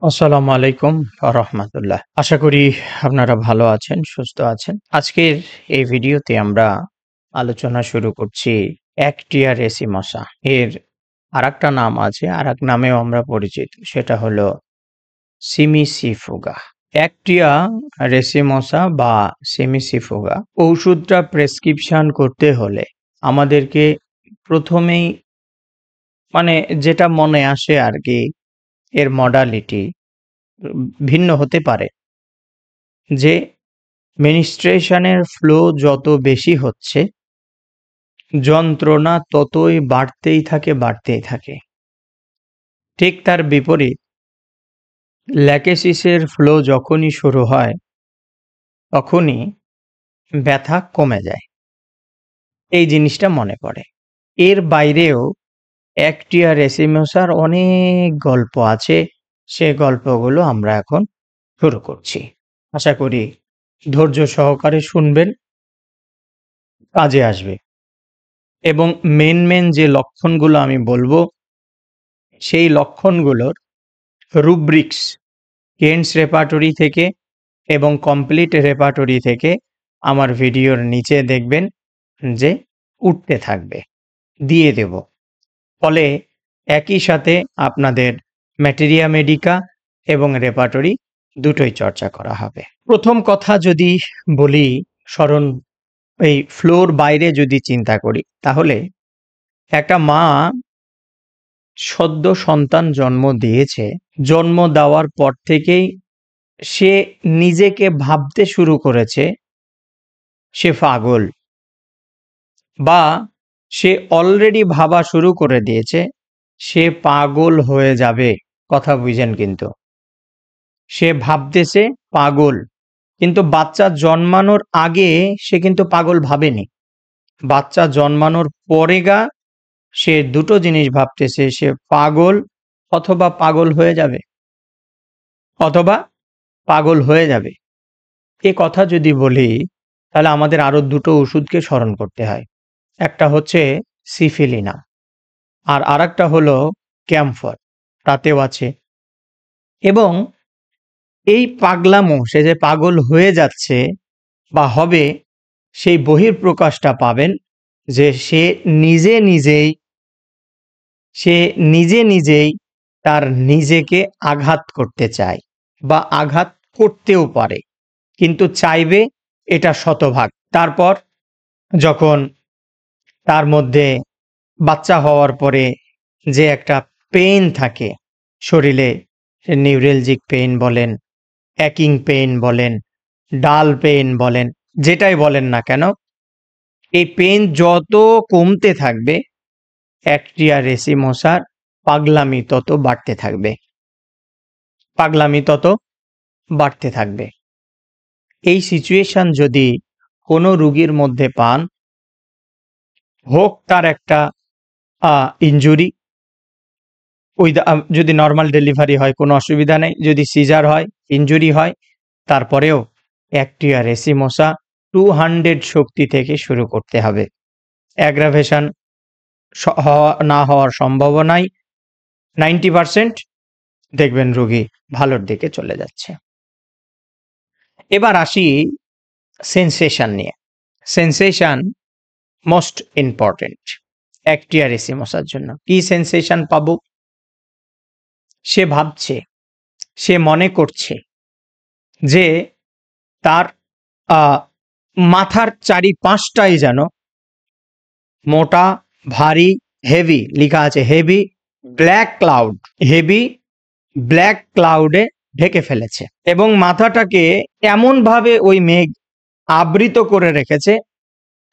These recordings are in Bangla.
আসসালামু আলাইকুম রহমতুল্লাহ। আশা করি আপনারা ভালো আছেন, সুস্থ আছেন। আজকের এই ভিডিওতে আমরা আলোচনা শুরু করছি একটিয়া রেসি মশা। এর আরেকটা নাম আছে, আরেক নামেও আমরা পরিচিত, সেটা হলো সিমিসিফুগা। একটিয়া রেসি মশা বা সিমিসিফুগা ওষুধটা প্রেসক্রিপশন করতে হলে আমাদেরকে প্রথমেই যেটা মনে আসে আর কি, এর মডালিটি ভিন্ন হতে পারে। যে মেনস্ট্রুয়েশনের ফ্লো যত বেশি হচ্ছে, যন্ত্রণা ততই বাড়তেই থাকে। ঠিক তার বিপরীত, ল্যাকেসিসের ফ্লো যখনই শুরু হয় তখনই ব্যথা কমে যায়। এই জিনিসটা মনে পড়ে। এর বাইরেও একটিয়া রেসিমোসার অনেক গল্প আছে, সে গল্পগুলো আমরা এখন শুরু করছি। আশা করি ধৈর্য সহকারে শুনবেন, কাজে আসবে। এবং মেন যে লক্ষণগুলো আমি বলবো, সেই লক্ষণগুলোর রুব্রিক্স কেন্টস রেপার্টরি থেকে এবং কমপ্লিট রেপার্টরি থেকে আমার ভিডিওর নিচে দেখবেন যে উঠতে থাকবে, দিয়ে দেব। ফলে একই সাথে আপনাদের ম্যাটেরিয়া মেডিকা এবং রেপার্টরি দুটোই চর্চা করা হবে। প্রথম কথা যদি বলি, স্মরণ এই ফ্লোর বাইরে যদি চিন্তা করি, তাহলে একটা মা সদ্য সন্তান জন্ম দিয়েছে, জন্ম দেওয়ার পর থেকেই সে নিজেকে ভাবতে শুরু করেছে সে পাগল, বা সে অলরেডি ভাবা শুরু করে দিয়েছে সে পাগল হয়ে যাবে। কথা বুঝেন কিন্তু, সে ভাবতেছে পাগল, কিন্তু বাচ্চা জন্মানোর আগে সে কিন্তু পাগল ভাবেনি। বাচ্চা জন্মানোর পরে সে দুটো জিনিস ভাবতেছে, সে পাগল অথবা পাগল হয়ে যাবে, অথবা পাগল হয়ে যাবে। এ কথা যদি বলি, তাহলে আমাদের আরো দুটো ওষুধকে স্মরণ করতে হয়। একটা হচ্ছে সিফিলিনা, আর আরেকটা হলো ক্যাম্ফর, তাতেও আছে। এবং এই পাগলামো, সে যে পাগল হয়ে যাচ্ছে বা হবে, সেই বহিঃপ্রকাশটা পাবেন যে সে নিজেই তার নিজেকে আঘাত করতে চায়, বা আঘাত করতেও পারে, কিন্তু চাইবে এটা শতভাগ। তারপর যখন তার মধ্যে বাচ্চা হওয়ার পরে যে একটা পেইন থাকে শরীরে, নিউরেলজিক পেইন বলেন, অ্যাকিং পেইন বলেন, ডাল পেইন বলেন, যেটাই বলেন না কেন, এই পেইন যত কমতে থাকবে, একটিয়া রেসিমোসার পাগলামি তত বাড়তে থাকবে। এই সিচুয়েশন যদি কোনো রোগীর মধ্যে পান, হোক তার একটা ইনজুরি, যদি নর্মাল ডেলিভারি হয় কোনো অসুবিধা নেই, যদি সিজার হয়, ইনজুরি হয়, তারপরেও একটিয়া রেসিমোসা 200 শক্তি থেকে শুরু করতে হবে। অ্যাগ্রাভেশন না হওয়ার সম্ভাবনাই 90%, দেখবেন রোগী ভালোর দিকে চলে যাচ্ছে। এবার আসি সেন্সেশন নিয়ে। সেন্সেশন মোস্ট ইম্পর্টেন্ট একটিয়া রেসিমোসার জন্য। কি সেন্সেশন পাবো? সে ভাবছে, সে মনে করছে যে তার মাথার চারিপাশটাই যেন মোটা, ভারী, হেভি, লেখা আছে হেভি ব্ল্যাক ক্লাউডে ঢেকে ফেলেছে, এবং মাথাটাকে এমনভাবে ওই মেঘ আবৃত করে রেখেছে,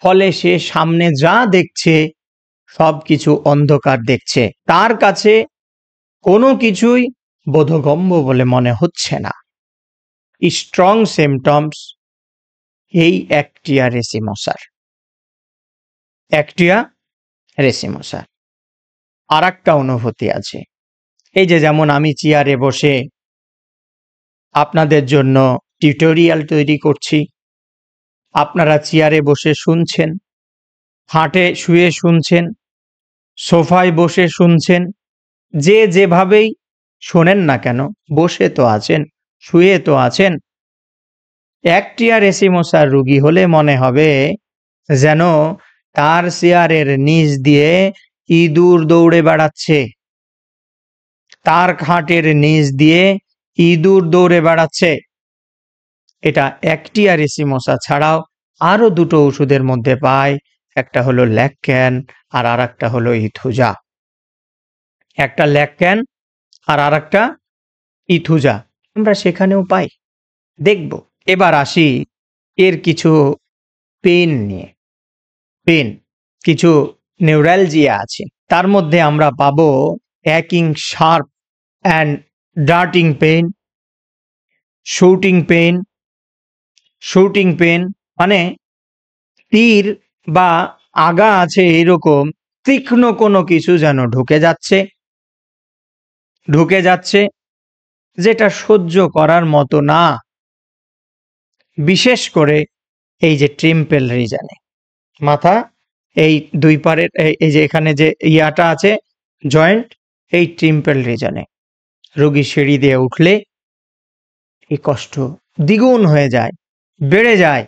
ফলে সে সামনে যা দেখছে সবকিছু অন্ধকার দেখছে। তার কাছে কোনো কিছুই বোধগম্য বলে মনে হচ্ছে না। স্ট্রং সিমটমস এই একটিয়া রেসিমোসার। আর একটা অনুভূতি আছে, এই যে যেমন আমি চেয়ারে বসে আপনাদের জন্য টিউটোরিয়াল তৈরি করছি, আপনারা চেয়ারে বসে শুনছেন, খাটে শুয়ে শুনছেন, সোফায় বসে শুনছেন, যে যেভাবেই শোনেন না কেন? বসে তো আছেন, শুয়ে তো আছেন। একটিয়ারেসিমোসার রোগী হলে মনে হবে যেন তার চেয়ারের নিচ দিয়ে ইঁদুর দৌড়ে বেড়াচ্ছে, তার খাটের নিচ দিয়ে ইঁদুর দৌড়ে বেড়াচ্ছে। এটা একটিয়ারেসিমোসা ছাড়াও আরো দুটো ওষুধের মধ্যে পাই। একটা হলো ল্যাকক্যান আর আরেকটা হলো ইথুজা। একটা ল্যাকক্যান আর আরেকটা ইথুজা আমরা সেখানেও পাই। দেখব। এবার আসি এর কিছু পেন নিয়ে। পেন, কিছু নিউরালজিয়া আছে। তার মধ্যে আমরা পাবো অ্যাকিং sharp and darting pain, shooting pain. Shooting pain মানে তীর বা আগা আছে এরকম তীক্ষ্ণ কোনো কিছু যেন ঢুকে যাচ্ছে, যেটা সহ্য করার মতো না। বিশেষ করে এই যে টেম্পল রিজনে, মাথা, এই দুই পারের এই যে এখানে যে ইয়াটা আছে জয়েন্ট, এই টেম্পল রিজনে রোগী সিঁড়ি দিয়ে উঠলে এই কষ্ট দ্বিগুণ হয়ে যায়, বেড়ে যায়।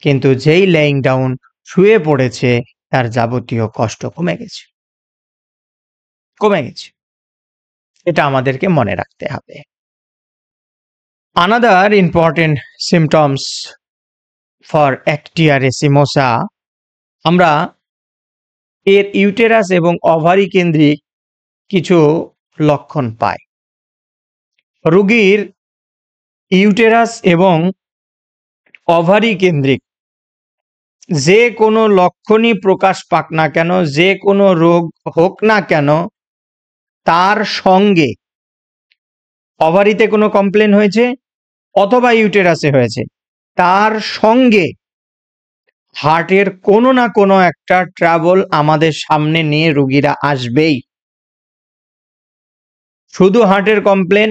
কিন্তু যেই লেইং ডাউন শুয়ে পড়েছে তার যাবতীয় কষ্ট কমে গেছে। এটা আমাদেরকে মনে রাখতে হবে। Another important symptoms for একটিয়ারেসিমোসা, আমরা এর ইউটেরাস এবং ওভারি কেন্দ্রিক কিছু লক্ষণ পাই। রোগীর ইউটেরাস এবং ওভারি কেন্দ্রিক যে কোনো লক্ষণই প্রকাশ পাক না কেন, যে কোনো রোগ হোক না কেন, তার সঙ্গে ওভারিতে কোনো কমপ্লেন হয়েছে অথবা ইউটেরাসে হয়েছে, তার সঙ্গে হার্টের কোনো না কোনো একটা ট্রাবল আমাদের সামনে নিয়ে রোগীরা আসবেই। শুধু হার্টের কমপ্লেন,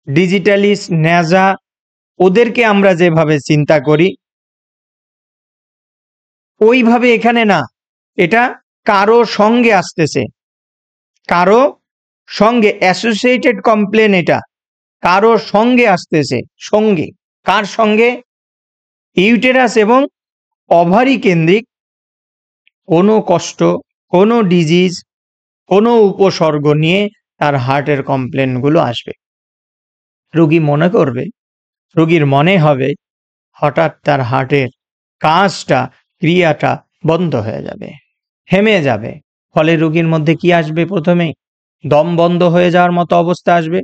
ডিজিটালিস, নেজা, ওদেরকে আমরা যেভাবে চিন্তা করি ওইভাবে এখানে না। এটা কারো সঙ্গে আসতেছে, কারো সঙ্গে অ্যাসোসিয়েটেড কমপ্লেন, এটা কারো সঙ্গে আসতেছে। সঙ্গে কার সঙ্গে? ইউটেরাস এবং ওভারি কেন্দ্রিক কোনো কষ্ট, কোনো ডিজিজ, কোনো উপসর্গ নিয়ে তার হার্টের কমপ্লেনগুলো আসবে। রোগী মনে করবে, রোগীর মনে হবে হঠাৎ তার হার্টের কাজটা, ক্রিয়াটা বন্ধ হয়ে যাবে, থেমে যাবে। ফলে রোগীর মধ্যে কি আসবে? প্রথমে দম বন্ধ হয়ে যাওয়ার মতো অবস্থা আসবে।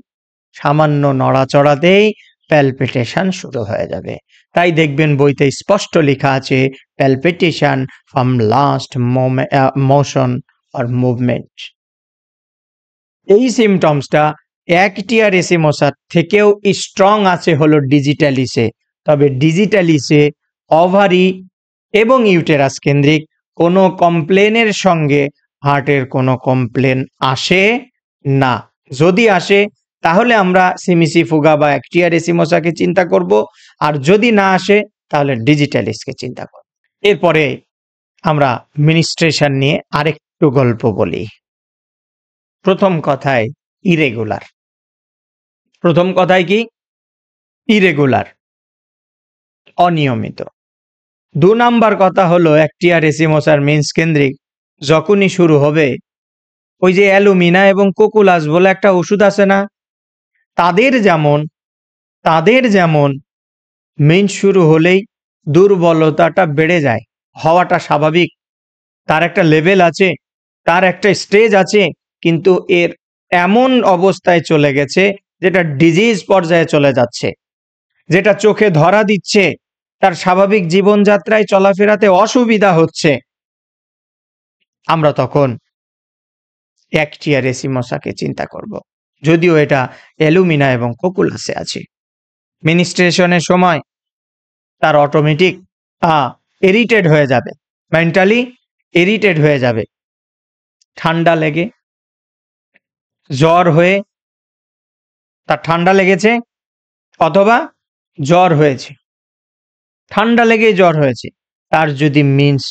সামান্য নড়াচড়াতেই প্যালপিটেশন শুরু হয়ে যাবে। তাই দেখবেন বইতে স্পষ্ট লেখা আছে palpitation from last motion or movement. এই সিমটমসটা একটিয়ারেসিমোসার থেকেও স্ট্রং আছে হলো ডিজিটালিসে। তবে ডিজিটালিসে ওভারি এবং ইউটেরাস কেন্দ্রিক কোনো কমপ্লেনের সঙ্গে হার্টের কোনো কমপ্লেন আসে না। যদি আসে তাহলে আমরা সিমিসিফুগা বা একটিয়ারেসিমোসাকে চিন্তা করব, আর যদি না আসে তাহলে ডিজিটালিসকে চিন্তা করব। এরপরে আমরা মিনিস্ট্রেশন নিয়ে আরেকটু গল্প বলি। প্রথম কথায় ইরেগুলার। প্রথম কথায় কি? ইরেগুলার, অনিয়মিত। ২ নাম্বার কথা হলো একটিয়ারেসিমোসার মিন্স কেন্দ্রিক যখনই শুরু হবে, ওই যে অ্যালুমিনা এবং কোকুলাস বলে একটা ওষুধ আছে না, তাদের যেমন মিন্স শুরু হলেই দুর্বলতাটা বেড়ে যায়, হওয়াটা স্বাভাবিক। তার একটা লেভেল আছে, তার একটা স্টেজ আছে, কিন্তু এর এমন অবস্থায় চলে গেছে যেটা ডিজিজ পর্যায়ে চলে যাচ্ছে, যেটা চোখে ধরা দিচ্ছে, তার স্বাভাবিক জীবনযাত্রায় চলাফেরাতে অসুবিধা হচ্ছে। আমরা তখন একটিয়ারেসিমোসাকে চিন্তা করব, যদিও এটা অ্যালুমিনা এবং কোকুলাসে আছে। মিনিস্ট্রেশনের সময় তার অটোমেটিক ইরিটেড হয়ে যাবে, মেন্টালি ইরিটেড হয়ে যাবে, ঠান্ডা লেগে, জ্বর হয়ে, তার ঠান্ডা লেগেছে অথবা জ্বর হয়েছে, ঠান্ডা লেগে জ্বর হয়েছে, তার যদি মিন্স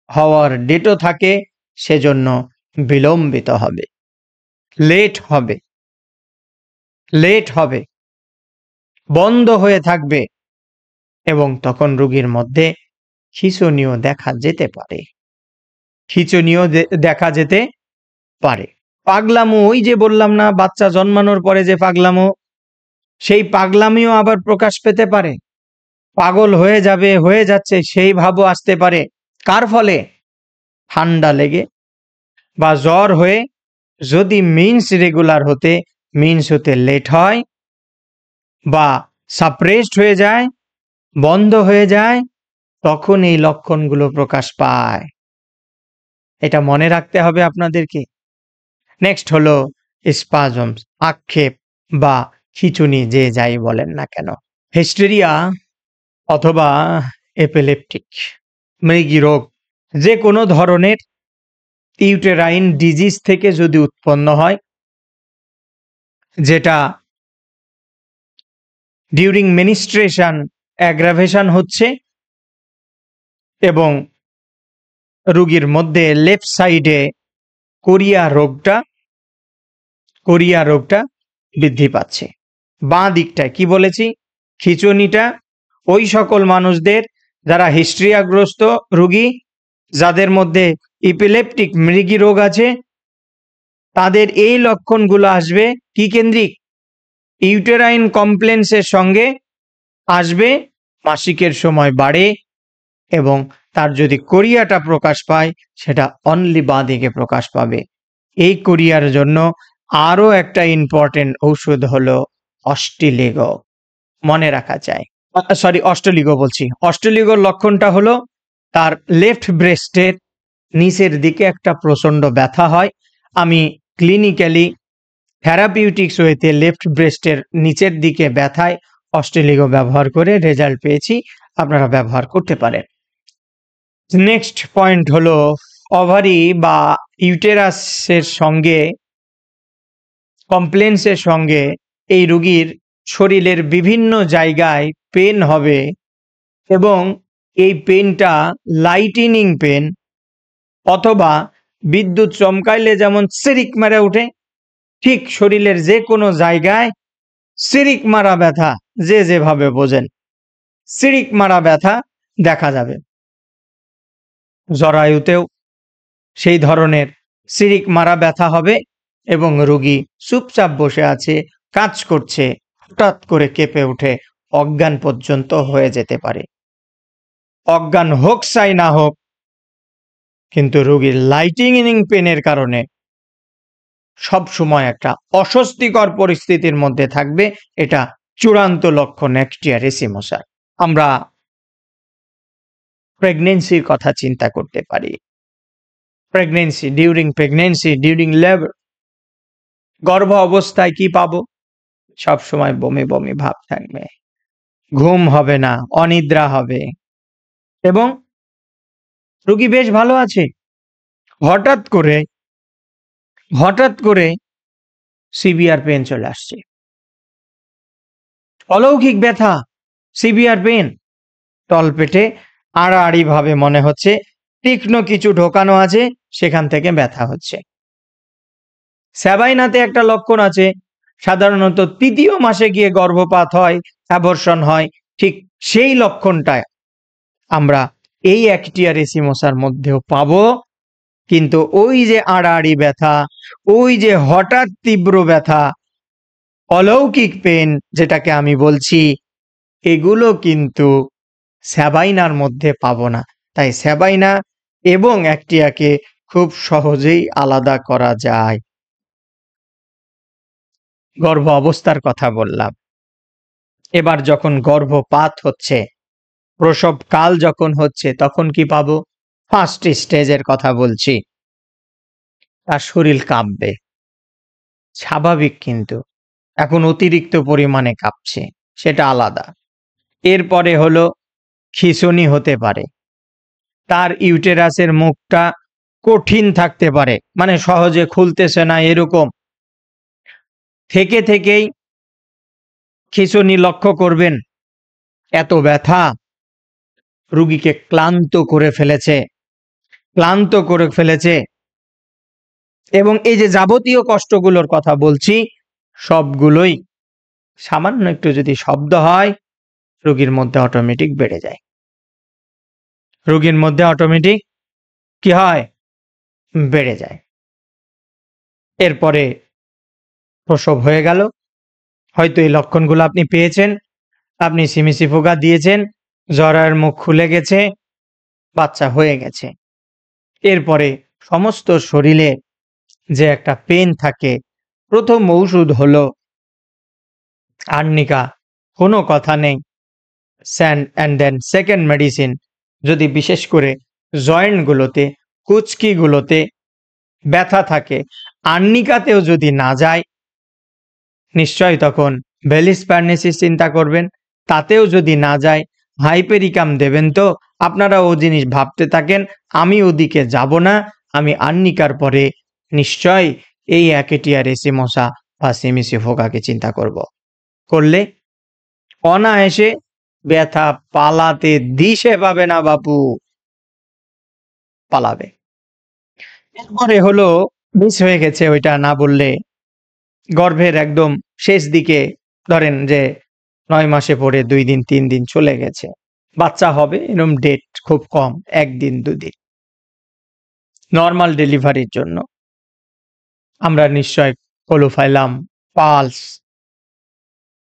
হওয়ার ডেটও থাকে সেজন্য বিলম্বিত হবে, লেট হবে। লেট হবে, বন্ধ হয়ে থাকবে এবং তখন রোগীর মধ্যে খিঁচুনিও দেখা যেতে পারে। খিঁচুনিও দেখা যেতে পারে। পাগলামো, ওই যে বললাম না বাচ্চা জন্মানোর পরে যে পাগলামো, সেই পাগলামিও আবার প্রকাশ পেতে পারে। পাগল হয়ে যাবে, হয়ে যাচ্ছে সেই ভাবও আসতে পারে। কার ফলে? ঠান্ডা লেগে বা জ্বর হয়ে যদি মিন্স রেগুলার হতে লেট হয় বা সাপ্রেসড হয়ে যায়, বন্ধ হয়ে যায়, তখন এই লক্ষণগুলো প্রকাশ পায়। এটা মনে রাখতে হবে আপনাদেরকে। নেক্সট হলো স্পাজমস, আক্ষেপ বা খিঁচুনি, যে যাই বলেন না কেন। হিস্টেরিয়া অথবা এপিলেপটিক মৃগী রোগ যে কোনো ধরনের ইউটেরাইন ডিজিজ থেকে যদি উৎপন্ন হয়, যেটা ডিউরিং মেনিস্ট্রেশন অ্যাগ্রাভেশন হচ্ছে এবং রোগীর মধ্যে লেফট সাইডে কোরিয়া রোগটা বৃদ্ধি পাচ্ছে। বাঁ দিকটায় কি বলেছি? খিঁচুনিটা ওই সকল মানুষদের যারা হিস্ট্রিয়াগ্রস্ত রোগী, যাদের মধ্যে ইপিলেপটিক মৃগী রোগ আছে, তাদের এই লক্ষণগুলো আসবে কি কেন্দ্রিক? ইউটেরাইন কমপ্লেন্সের সঙ্গে আসবে, মাসিকের সময় বাড়ে এবং তার যদি কোরিয়াটা প্রকাশ পায় সেটা অনলি বাঁ দিকে প্রকাশ পাবে। এই কোরিয়ার জন্য আরও একটা ইম্পর্টেন্ট ঔষধ হলো অস্টিলিগো, মনে রাখা যায়। অস্টলিগো বলছি। অস্টলিগোর লক্ষণটা হলো তার লেফট ব্রেস্টের নিচের দিকে একটা প্রচণ্ড ব্যথা হয়। আমি ক্লিনিক্যালি থেরাপিউটিক্স ওয়েতে লেফট ব্রেস্টের নিচের দিকে ব্যথায় অস্টলিগো ব্যবহার করে রেজাল্ট পেয়েছি, আপনারা ব্যবহার করতে পারেন। নেক্সট পয়েন্ট হলো ওভারি বা ইউটেরাসের সঙ্গে কমপ্লেন্সের সঙ্গে এই রোগীর শরীরের বিভিন্ন জায়গায় পেন হবে এবং এই পেনটা লাইটেনিং পেন, অথবা বিদ্যুৎ চমকাইলে যেমন সিরিক মেরে ওঠে, ঠিক শরীরের যে কোনো জায়গায় সিরিক মারা ব্যথা, যে যেভাবে বোঝেন, সিরিক মারা ব্যথা দেখা যাবে। জরায়ুতেও সেই ধরনের সিরিক মারা ব্যথা হবে এবং রোগী চুপচাপ বসে আছে, কাজ করছে, হঠাৎ করে কেঁপে উঠে অজ্ঞান পর্যন্ত হয়ে যেতে পারে। অজ্ঞান হোক চাই না হোক, কিন্তু রোগীর লাইটেনিং পেনের কারণে সব সময় একটা অস্বস্তিকর পরিস্থিতির মধ্যে থাকবে। এটা চূড়ান্ত লক্ষণ একটিয়া রেসিমসার। আমরা প্রেগনেন্সির কথা চিন্তা করতে পারি। প্রেগনেন্সি, ডিউরিং লেবার, গর্ভ অবস্থায় কি পাবো? সব সময় বমি বমি ভাব থাকবে, ঘুম হবে না, অনিদ্রা হবে এবং রোগী বেশ ভালো আছে, হঠাৎ করে সিভিয়ার পেন চলে আসছে, অলৌকিক ব্যথা, সিভিয়ার পেন, তলপেটে আড়াআড়ি ভাবে মনে হচ্ছে তীক্ষ্ণ কিছু ঢোকানো আছে, সেখান থেকে ব্যথা হচ্ছে। স্যাবাইনাতে একটা লক্ষণ আছে, সাধারণত তৃতীয় মাসে গিয়ে গর্ভপাত হয়, অ্যাবর্শন হয়, ঠিক সেই লক্ষণটা আমরা এই অ্যাক্টিয়া রেসিমসার মধ্যেও পাবো। কিন্তু ওই যে আড়াআড়ি ব্যথা, ওই যে হঠাৎ তীব্র ব্যথা, অলৌকিক পেন যেটাকে আমি বলছি, এগুলো কিন্তু স্যাবাইনার মধ্যে পাবো না। তাই স্যাবাইনা এবং অ্যাক্টিয়াকে খুব সহজেই আলাদা করা যায়। গর্ভ অবস্থার কথা বললাম, এবার যখন গর্ভপাত হচ্ছে, প্রসব কাল যখন হচ্ছে, তখন কি পাবো? ফার্স্ট স্টেজের কথা বলছি। তার শরীর কাঁপবে, স্বাভাবিক, কিন্তু এখন অতিরিক্ত পরিমাণে কাঁপছে, সেটা আলাদা। এরপরে হলো খিঁচুনি হতে পারে, তার ইউটেরাসের মুখটা কঠিন থাকতে পারে, মানে সহজে খুলতেছে না, এরকম থেকেই খিঁচুনি লক্ষ্য করবেন। এত ব্যথা রোগীকে ক্লান্ত করে ফেলেছে এবং এই যে যাবতীয় কষ্টগুলোর কথা বলছি, সবগুলোই সামান্য একটু যদি শব্দ হয় রোগীর মধ্যে অটোমেটিক বেড়ে যায়। রোগীর মধ্যে অটোমেটিক কি হয়? বেড়ে যায়। এরপরে প্রসব হয়ে গেল। হয়তো এই লক্ষণগুলো আপনি পেয়েছেন। আপনি সিমিসি ফোকা দিয়েছেন, জরায়ুর মুখ খুলে গেছে, বাচ্চা হয়ে গেছে। এরপরে সমস্ত শরীরে যে একটা পেন থাকে, প্রথম ঔষধ হলো আর্নিকা, কোনো কথা নেই। অ্যান্ড দেন সেকেন্ড মেডিসিন, যদি বিশেষ করে জয়েন্টগুলোতে, কুচকিগুলোতে ব্যথা থাকে, আর্নিকাতেও যদি না যায়, নিশ্চয়ই তখন ভেলিস প্যারনেসিস চিন্তা করবেন। তাতেও যদি না যায়, হাইপেরিকাম দেবেন। তো আপনারা ও জিনিস ভাবতে থাকেন, আমি ওদিকে যাব না, আমি আর্নিকার পরে নিশ্চয়ই এই অ্যাকেটিয়া রেসিমোসা বা সিমিসিফোকাকে চিন্তা করব। করলে অনায়াসে ব্যথা পালাতে দিশে পাবে না বাপু, পালাবে। এরপরে হলো মিস হয়ে গেছে, ওইটা না বললে, গর্ভের একদম শেষ দিকে, ধরেন যে 9 মাসে পড়ে 2 দিন 3 দিন চলে গেছে, বাচ্চা হবে এরকম ডেট খুব কম, 1 দিন 2 দিন। নর্মাল ডেলিভারির জন্য আমরা নিশ্চয় কোলোফাইলাম, পালস,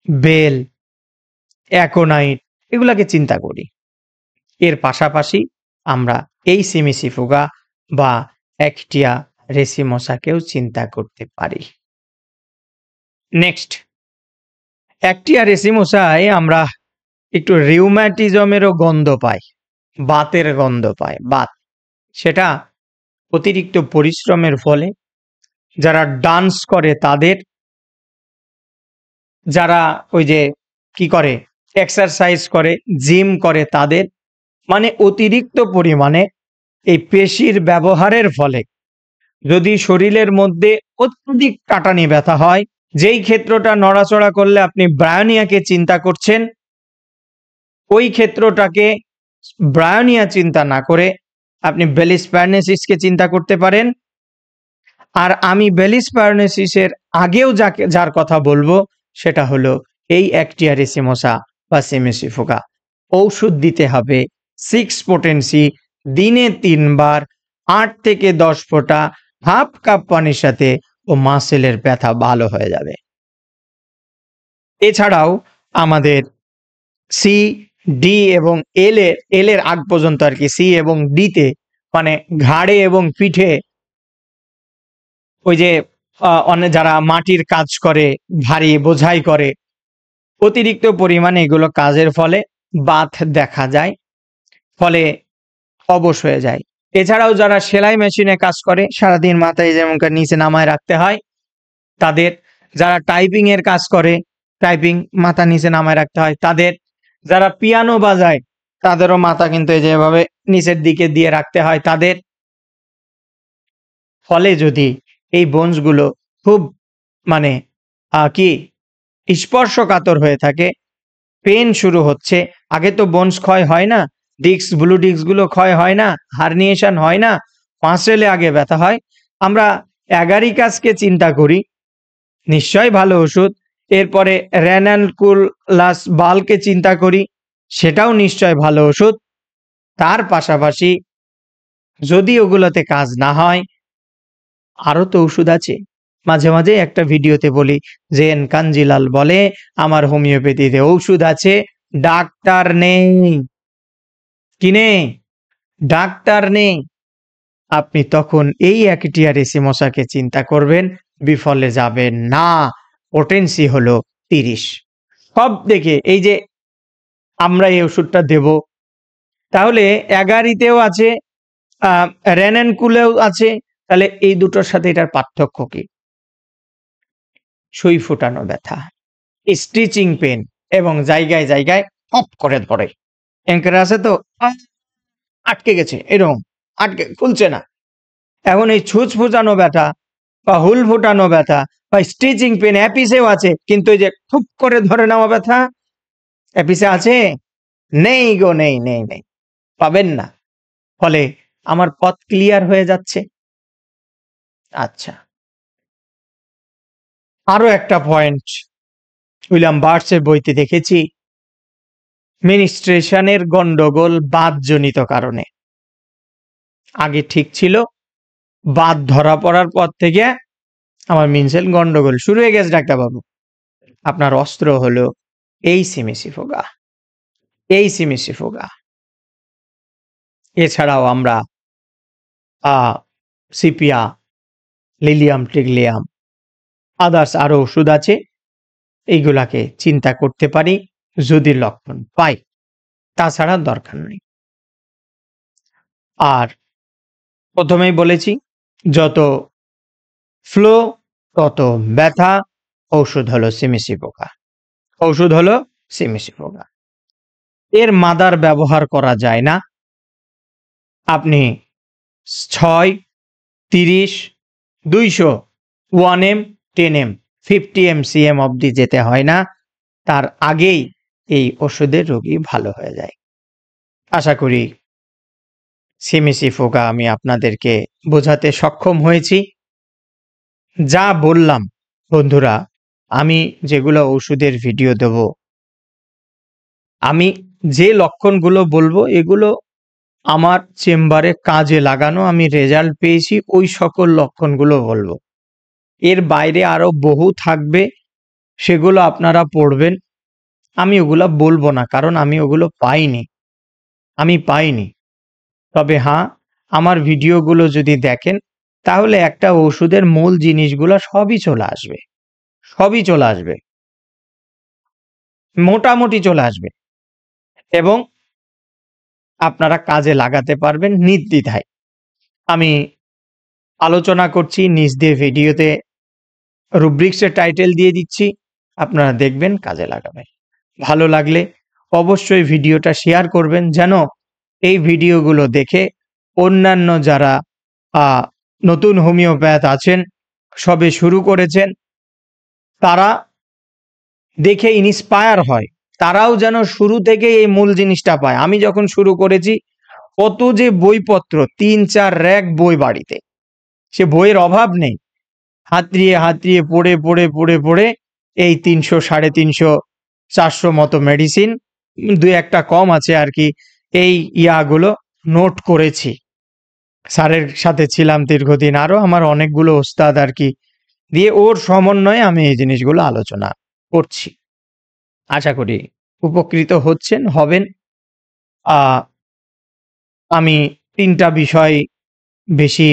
বেল, অ্যাকোনাইট এগুলাকে চিন্তা করি। এর পাশাপাশি আমরা এই সিমিসিফুগা বা অ্যাক্টিয়া রেসিমোসাকেও চিন্তা করতে পারি। নেক্সট, অ্যাক্টিয়া রেসিমোসায় আমরা একটু রিউম্যাটিজমেরও গন্ধ পাই, বাতের গন্ধ পাই, বাত। সেটা অতিরিক্ত পরিশ্রমের ফলে, যারা ডান্স করে তাদের, যারা ওই যে কি করে এক্সারসাইজ করে, জিম করে তাদের, মানে অতিরিক্ত পরিমাণে এই পেশির ব্যবহারের ফলে যদি শরীরের মধ্যে অত্যধিক টাটানি ব্যথা হয়, যেই ক্ষেত্রটা নড়াচড়া করলে আপনি ব্রায়োনিয়াকে চিন্তা করছেন, ওই ক্ষেত্রটাকে ব্রায়োনিয়া চিন্তা না করে আপনি বেলিস প্যারনেসিসকে চিন্তা করতে পারেন। আর আমি বেলিস প্যারনেসিসের আগেও যার কথা বলবো সেটা হলো এই অ্যাক্টিয়া রেসিমোসা বা সিমিসিফোকা। ঔষধ দিতে হবে 6 পোটেন্সি, দিনে 3 বার, 8 থেকে 10 ফোঁটা, হাফ কাপ পানির সাথে, ও মাসেলের ব্যথা ভালো হয়ে যাবে। এছাড়াও আমাদের সি, ডি এবং এল এর আগ পর্যন্ত আর কি, সি এবং ডিতে, মানে ঘাড়ে এবং পিঠে, ওই যে অনেক যারা মাটির কাজ করে, ভারী বোঝাই করে, অতিরিক্ত পরিমাণে এগুলো কাজের ফলে বাত দেখা যায়, ফলে অবশ হয়ে যায়। এছাড়াও যারা সেলাই মেশিনে কাজ করে, সারাদিন মাথায় যেমন নিচে নামায় রাখতে হয় তাদের, যারা টাইপিং এর কাজ করে, টাইপিং মাথা নিচে নামায় রাখতে হয় তাদের, যারা পিয়ানো বাজায় তাদেরও মাথা কিন্তু এই যেভাবে নিচের দিকে দিয়ে রাখতে হয় তাদের। ফলে যদি এই বোনসগুলো খুব মানে কি স্পর্শকাতর হয়ে থাকে, পেন শুরু হচ্ছে, আগে তো বোনস ক্ষয় হয় না, ডিস্ক, ব্লু ডিস্কগুলো ক্ষয় হয় না, হার্নিয়েশন হয় না, মাসেলে আগে ব্যথা হয়, আমরা অ্যাগারিকাসকে চিন্তা করি, নিশ্চয় ভালো ওষুধ। এরপরে র্যানানকুলাস বালকে চিন্তা করি, সেটাও নিশ্চয় ভালো ওষুধ। তার পাশাপাশি যদি ওগুলোতে কাজ না হয়, আরও তো ওষুধ আছে। মাঝে মাঝে একটা ভিডিওতে বলি যে এন কাঞ্জিলাল বলে আমার হোমিওপ্যাথিতে ওষুধ আছে, ডাক্তার নেই। কি নেই? ডাক্তার নেই। আপনি তখন এই অ্যাকিটিয়া রেসিমোসাকে চিন্তা করবেন, বিফলে যাবেন না। পোটেন্সি হলো 30। সব দেখে এই যে আমরা এই ওষুধটা দেব, তাহলে অ্যাগারিতেও আছে, রেনানকুলেও আছে, তাহলে এই দুটোর সাথে এটার পার্থক্য কি? সুই ফোটানো ব্যথা, স্টিচিং পেন, এবং জায়গায় জায়গায় পপ করে ধরে। অ্যাঙ্কার আছে তো আটকে গেছে, এরকম আটকে খুলছে না। এখন এই ছুঁচ ফোটানো ব্যথা বা হুল ফোটানো ব্যথা বা স্টিচিং পেন অ্যাপিসেও আছে, কিন্তু এই যে খুব করে ধরে নেওয়া ব্যথা অ্যাপিসে আছে? নেই গো, নেই নেই নেই, পাবেন না। ফলে আমার পথ ক্লিয়ার হয়ে যাচ্ছে। আচ্ছা, আরো একটা পয়েন্ট, উইলিয়াম বার্টসের বইতে দেখেছি মেনিস্ট্রেশনের গন্ডগোল বাতজনিত কারণে। আগে ঠিক ছিল, বাত ধরা পড়ার পর থেকে আমার মিনসেল গন্ডগোল শুরু হয়ে গেছে ডাক্তারবাবু। আপনার অস্ত্র হলো এই সিমিসিফোগা, এই সিমিসিফোগা। এছাড়াও আমরা সিপিয়া, লিলিয়াম ট্রিগলিয়াম, আদার্স আরো ওষুধ আছে, এইগুলাকে চিন্তা করতে পারি যদি লক্ষণ পাই, তাছাড়া দরকার নেই। আর প্রথমেই বলেছি, যত ফ্লো তত ব্যথা, ঔষধ হলো সিমিসিফোগা, ঔষধ হলো সিমিসিফোগা। এর মাদার ব্যবহার করা যায় না। আপনি 6, 30, 200, 1M, 10M, 50M, CM অবধি যেতে হয় না, তার আগেই এই ওষুধের রোগী ভালো হয়ে যায়। আশা করি সিমিসিফোগা আমি আপনাদেরকে বোঝাতে সক্ষম হয়েছি। যা বললাম বন্ধুরা, আমি যেগুলো ওষুধের ভিডিও দেব, আমি যে লক্ষণগুলো বলবো এগুলো আমার চেম্বারে কাজে লাগানো, আমি রেজাল্ট পেয়েছি, ওই সকল লক্ষণগুলো বলবো। এর বাইরে আরো বহু থাকবে, সেগুলো আপনারা পড়বেন। আমি ওগুলো বলবো না, কারণ আমি ওগুলো পাইনি, আমি পাইনি। তবে হ্যাঁ, আমার ভিডিওগুলো যদি দেখেন তাহলে একটা ওষুধের মূল জিনিসগুলো সবই চলে আসবে, সবই চলে আসবে, মোটামুটি চলে আসবে, এবং আপনারা কাজে লাগাতে পারবেন নির্দ্বিধায়। আমি আলোচনা করছি নিজ দিয়ে ভিডিওতে, রুব্রিক্সের টাইটেল দিয়ে দিচ্ছি, আপনারা দেখবেন, কাজে লাগাবেন। ভালো লাগলে অবশ্যই ভিডিওটা শেয়ার করবেন, যেন এই ভিডিওগুলো দেখে অন্যান্য যারা নতুন হোমিওপ্যাথ আছেন, সবে শুরু করেছেন, তারা দেখে ইন্সপায়ার হয়, তারাও যেন শুরু থেকে এই মূল জিনিসটা পায়। আমি যখন শুরু করেছি, কত যে বইপত্র, 3-4 র‍্যাক বই বাড়িতে, সে বইয়ের অভাব নেই। হাতড়িয়ে হাতড়িয়ে পড়ে পড়ে পড়ে পড়ে এই 300, 350, 400 মতো মেডিসিন, 2-1টা কম আছে আর কি, এই ইয়াগুলো নোট করেছি। স্যারের সাথে ছিলাম দীর্ঘদিন, আরো আমার অনেকগুলো ওস্তাদ আর কি দিয়ে, ওর সমন্বয়ে আমি এই জিনিসগুলো আলোচনা করছি। আশা করি উপকৃত হচ্ছেন, হবেন। আমি 3টা বিষয় বেশি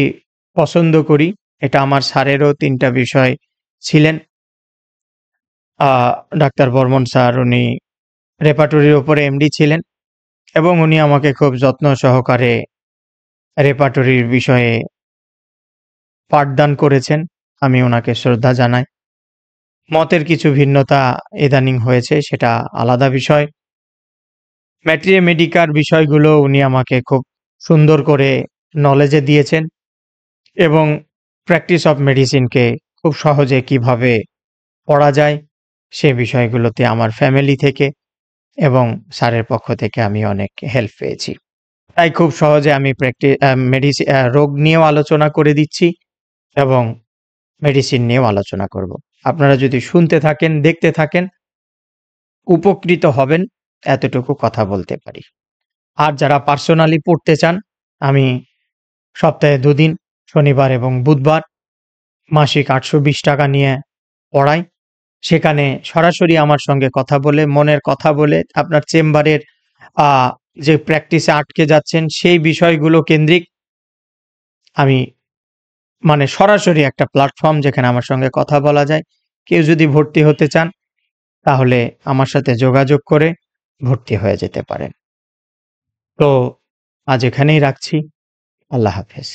পছন্দ করি, এটা আমার স্যারেরও 3টা বিষয় ছিলেন। ডাক্তার বর্মন স্যার, উনি রেপার্টরির ওপরে এমডি ছিলেন, এবং উনি আমাকে খুব যত্ন সহকারে রেপার্টরির বিষয়ে পাঠদান করেছেন। আমি ওনাকে শ্রদ্ধা জানাই। মতের কিছু ভিন্নতা ইদানিং হয়েছে, সেটা আলাদা বিষয়। ম্যাট্রিমেডিকার বিষয়গুলো উনি আমাকে খুব সুন্দর করে নলেজে দিয়েছেন, এবং প্র্যাকটিস অফ মেডিসিনকে খুব সহজে কিভাবে পড়া যায় সে বিষয়গুলোতে আমার ফ্যামিলি থেকে এবং স্যারের পক্ষ থেকে আমি অনেক হেল্প পেয়েছি। তাই খুব সহজে আমি রোগ নিয়েও আলোচনা করে দিচ্ছি এবং মেডিসিন নিয়েও আলোচনা করব। আপনারা যদি শুনতে থাকেন, দেখতে থাকেন, উপকৃত হবেন, এতটুকু কথা বলতে পারি। আর যারা পার্সোনালি পড়তে চান, আমি সপ্তাহে 2 দিন, শনিবার এবং বুধবার, মাসিক 820 টাকা নিয়ে পড়াই। সেখানে সরাসরি আমার সঙ্গে কথা বলে, মনের কথা বলে, আপনার চেম্বারের যে প্র্যাকটিসে আটকে যাচ্ছেন সেই বিষয়গুলো কেন্দ্রিক আমি, মানে সরাসরি একটা প্ল্যাটফর্ম যেখানে আমার সঙ্গে কথা বলা যায়। কেউ যদি ভর্তি হতে চান তাহলে আমার সাথে যোগাযোগ করে ভর্তি হয়ে যেতে পারেন। তো আজ এখানেই রাখছি। আল্লাহ হাফেজ।